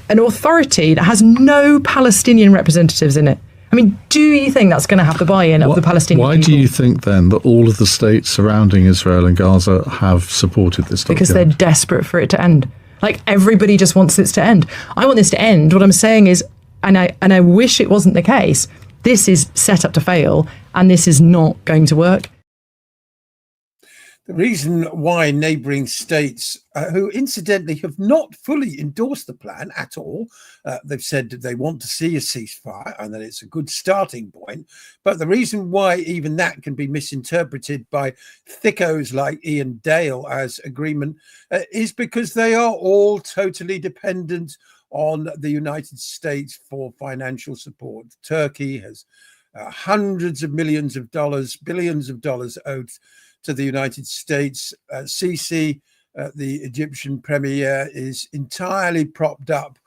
an authority that has no Palestinian representatives in it. I mean, do you think that's going to have the buy-in of the Palestinian people? Why do you think, then, that all of the states surrounding Israel and Gaza have supported this document? Because they're desperate for it to end. Like, everybody just wants this to end. I want this to end. What I'm saying is, and I wish it wasn't the case, this is set up to fail, and this is not going to work. The reason why neighbouring states, who incidentally have not fully endorsed the plan at all, they've said that they want to see a ceasefire and that it's a good starting point. But the reason why even that can be misinterpreted by thickos like Ian Dale as agreement is because they are all totally dependent on the United States for financial support. Turkey has hundreds of millions of dollars, billions of dollars owed to the United States. Sisi, the Egyptian premier, is entirely propped up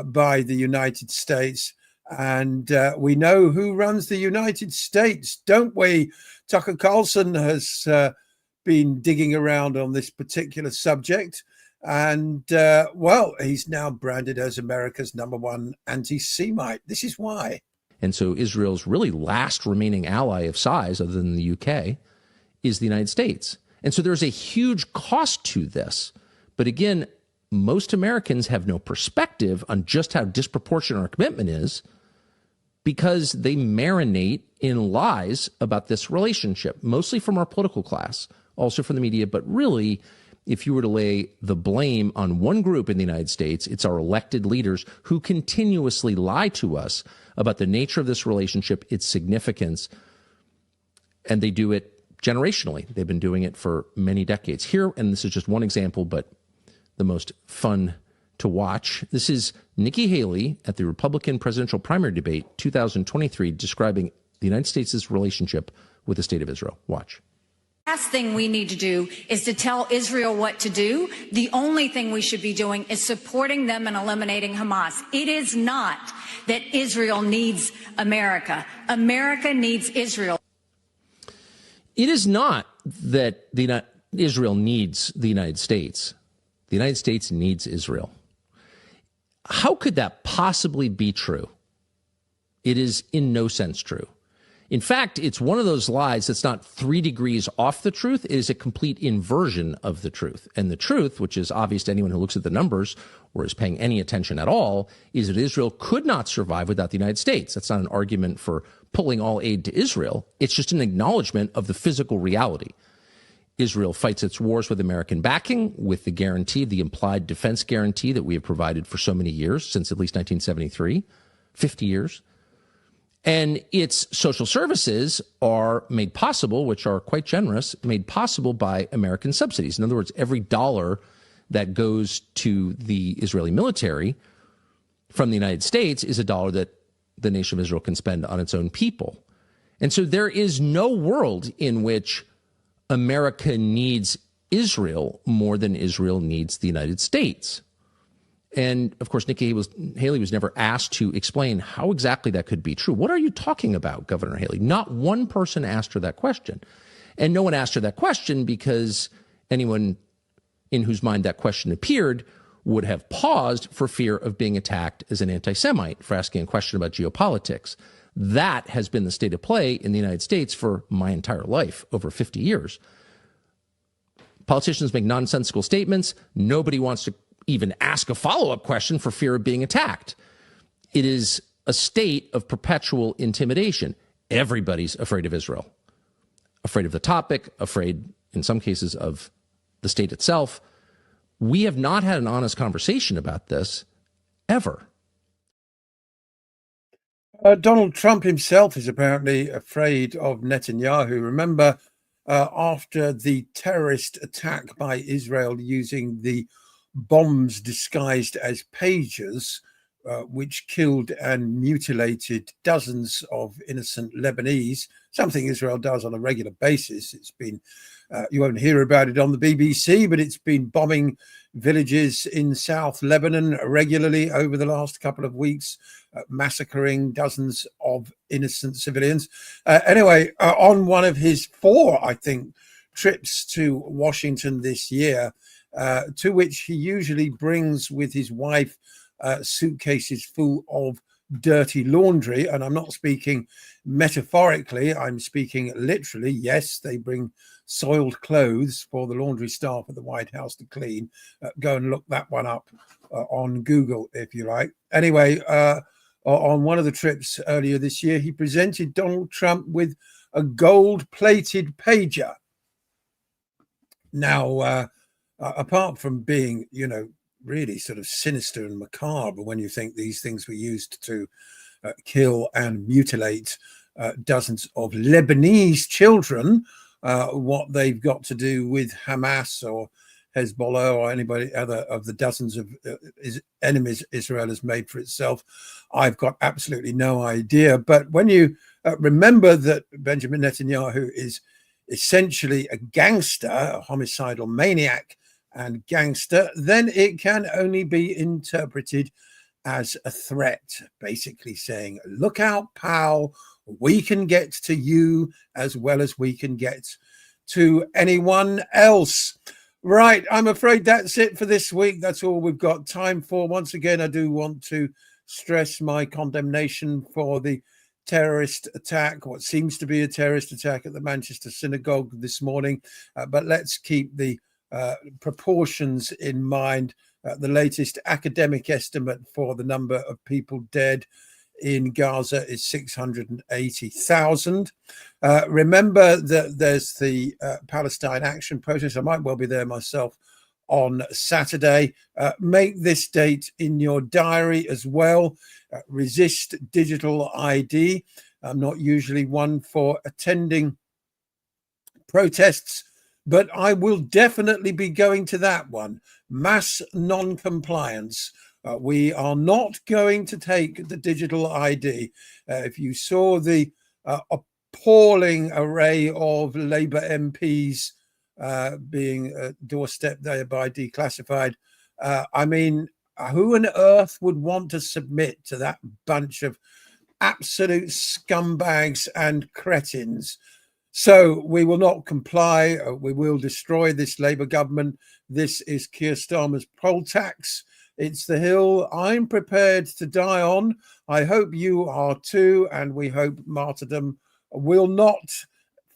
by the United States. And we know who runs the United States, don't we? Tucker Carlson has been digging around on this particular subject. And, he's now branded as America's #1 anti-Semite. This is why. And so Israel's really last remaining ally of size, other than the UK, is the United States. And so there's a huge cost to this. But again, most Americans have no perspective on just how disproportionate our commitment is because they marinate in lies about this relationship, mostly from our political class, also from the media. But really, if you were to lay the blame on one group in the United States, it's our elected leaders who continuously lie to us about the nature of this relationship, its significance, and they do it generationally. They've been doing it for many decades. Here, and this is just one example, but the most fun to watch. This is Nikki Haley at the Republican presidential primary debate 2023 describing the United States' relationship with the state of Israel. Watch. Last thing we need to do is to tell Israel what to do. The only thing we should be doing is supporting them and eliminating Hamas. It is not that Israel needs America. America needs Israel. It is not that the Israel needs the United States. The United States needs Israel. How could that possibly be true? It is in no sense true. In fact, it's one of those lies that's not 3 degrees off the truth. It is a complete inversion of the truth. And the truth, which is obvious to anyone who looks at the numbers or is paying any attention at all, is that Israel could not survive without the United States. That's not an argument for pulling all aid to Israel. It's just an acknowledgement of the physical reality. Israel fights its wars with American backing, with the guarantee, the implied defense guarantee that we have provided for so many years, since at least 1973, 50 years. And its social services are made possible, which are quite generous, made possible by American subsidies. In other words, every dollar that goes to the Israeli military from the United States is a dollar that the nation of Israel can spend on its own people. And so there is no world in which America needs Israel more than Israel needs the United States. And of course, Nikki Haley was never asked to explain how exactly that could be true. What are you talking about, Governor Haley? Not one person asked her that question. And no one asked her that question because anyone in whose mind that question appeared would have paused for fear of being attacked as an anti-Semite for asking a question about geopolitics. That has been the state of play in the United States for my entire life, over 50 years. Politicians make nonsensical statements. Nobody wants to even ask a follow-up question for fear of being attacked. It is a state of perpetual intimidation. Everybody's afraid of Israel, afraid of the topic, afraid in some cases of the state itself. We have not had an honest conversation about this ever. Donald Trump himself is apparently afraid of Netanyahu. Remember, after the terrorist attack by Israel using the bombs disguised as pagers, which killed and mutilated dozens of innocent Lebanese, something Israel does on a regular basis. It's been, you won't hear about it on the BBC, but it's been bombing villages in South Lebanon regularly over the last couple of weeks, massacring dozens of innocent civilians. Anyway, on one of his 4, I think, trips to Washington this year, to which he usually brings with his wife suitcases full of dirty laundry. And I'm not speaking metaphorically, I'm speaking literally. Yes, they bring soiled clothes for the laundry staff at the White House to clean. Go and look that one up on Google, if you like. Anyway, on one of the trips earlier this year, he presented Donald Trump with a gold-plated pager. Now, apart from being, really sort of sinister and macabre when you think these things were used to kill and mutilate dozens of Lebanese children, what they've got to do with Hamas or Hezbollah or anybody other of the dozens of enemies Israel has made for itself, I've got absolutely no idea. But when you remember that Benjamin Netanyahu is essentially a gangster, a homicidal maniac and gangster, then it can only be interpreted as a threat, basically saying, look out, pal, we can get to you as well as we can get to anyone else. Right, I'm afraid that's it for this week. That's all we've got time for. Once again, I do want to stress my condemnation for the terrorist attack, what seems to be a terrorist attack at the Manchester synagogue this morning. But let's keep the proportions in mind. The latest academic estimate for the number of people dead in Gaza is 680,000. Remember that there's the Palestine Action Protest. I might well be there myself on Saturday. Make this date in your diary as well. Resist digital ID. I'm not usually one for attending protests, but I will definitely be going to that one. Mass non-compliance. We are not going to take the digital ID. If you saw the appalling array of Labour MPs being doorstepped there by declassified, I mean, who on earth would want to submit to that bunch of absolute scumbags and cretins? So we will not comply. We will destroy this Labour government. This is Keir Starmer's poll tax. It's the hill I'm prepared to die on. I hope you are too, and we hope martyrdom will not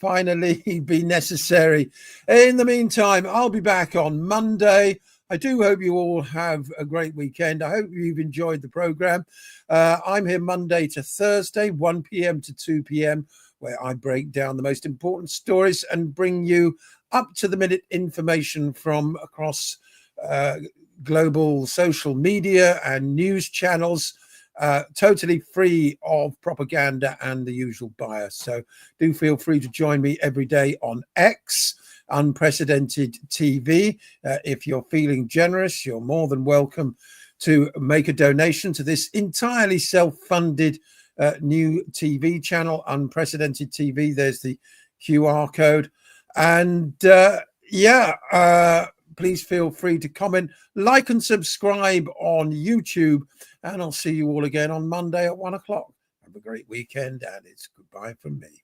finally be necessary. In the meantime, I'll be back on Monday. I do hope you all have a great weekend. I hope you've enjoyed the programme. I'm here Monday to Thursday, 1 p.m. to 2 p.m., where I break down the most important stories and bring you up-to-the-minute information from across global social media and news channels, totally free of propaganda and the usual bias. So do feel free to join me every day on X, Unprecedented TV. If you're feeling generous, you're more than welcome to make a donation to this entirely self-funded new TV channel, Unprecedented TV. There's the QR code. And please feel free to comment, like and subscribe on YouTube. And I'll see you all again on Monday at 1 o'clock. Have a great weekend, and it's goodbye from me.